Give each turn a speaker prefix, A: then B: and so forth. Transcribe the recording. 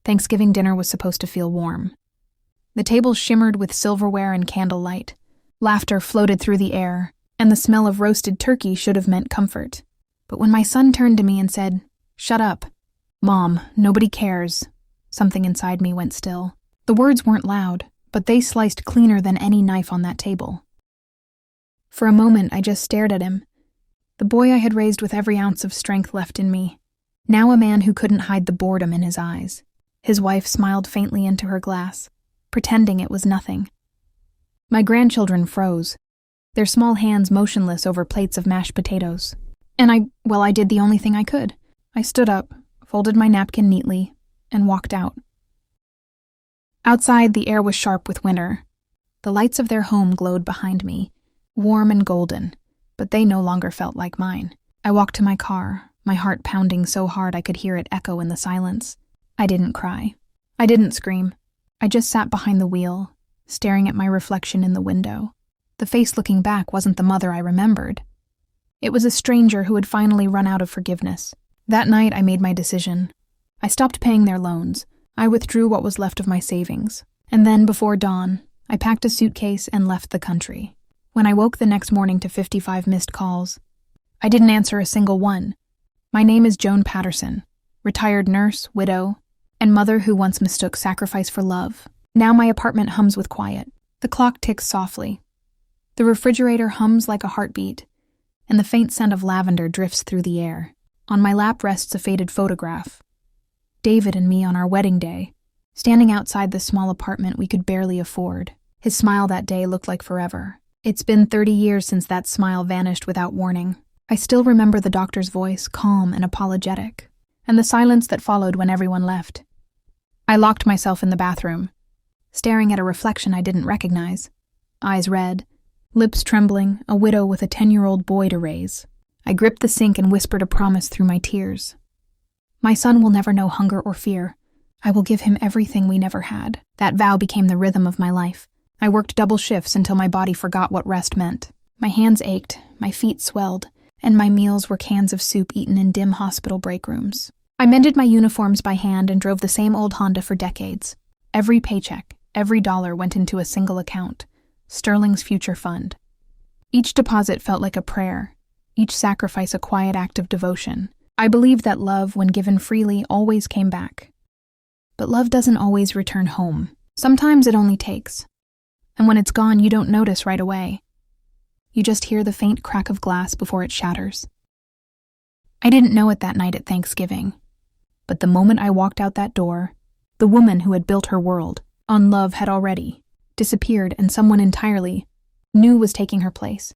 A: Thanksgiving dinner was supposed to feel warm. The table shimmered with silverware and candlelight. Laughter floated through the air, and the smell of roasted turkey should have meant comfort. But when my son turned to me and said, "Shut up. Mom, nobody cares," something inside me went still. The words weren't loud, but they sliced cleaner than any knife on that table. For a moment, I just stared at him. The boy I had raised with every ounce of strength left in me. Now a man who couldn't hide the boredom in his eyes. His wife smiled faintly into her glass, pretending it was nothing. My grandchildren froze, their small hands motionless over plates of mashed potatoes. And I did the only thing I could. I stood up, folded my napkin neatly, and walked out. Outside, the air was sharp with winter. The lights of their home glowed behind me, warm and golden, but they no longer felt like mine. I walked to my car, my heart pounding so hard I could hear it echo in the silence. I didn't cry. I didn't scream. I just sat behind the wheel, staring at my reflection in the window. The face looking back wasn't the mother I remembered. It was a stranger who had finally run out of forgiveness. That night, I made my decision. I stopped paying their loans. I withdrew what was left of my savings. And then, before dawn, I packed a suitcase and left the country. When I woke the next morning to 55 missed calls, I didn't answer a single one. My name is Joan Patterson, retired nurse, widow, and mother who once mistook sacrifice for love. Now my apartment hums with quiet. The clock ticks softly. The refrigerator hums like a heartbeat, and the faint scent of lavender drifts through the air. On my lap rests a faded photograph. David and me on our wedding day, standing outside the small apartment we could barely afford. His smile that day looked like forever. It's been 30 years since that smile vanished without warning. I still remember the doctor's voice, calm and apologetic, and the silence that followed when everyone left. I locked myself in the bathroom, staring at a reflection I didn't recognize. Eyes red, lips trembling, a widow with a 10-year-old boy to raise. I gripped the sink and whispered a promise through my tears. My son will never know hunger or fear. I will give him everything we never had. That vow became the rhythm of my life. I worked double shifts until my body forgot what rest meant. My hands ached, my feet swelled, and my meals were cans of soup eaten in dim hospital break rooms. I mended my uniforms by hand and drove the same old Honda for decades. Every paycheck, every dollar went into a single account, Sterling's future fund. Each deposit felt like a prayer, each sacrifice a quiet act of devotion. I believed that love, when given freely, always came back. But love doesn't always return home. Sometimes it only takes. And when it's gone, you don't notice right away. You just hear the faint crack of glass before it shatters. I didn't know it that night at Thanksgiving. But the moment I walked out that door, the woman who had built her world on love had already disappeared, and someone entirely new was taking her place.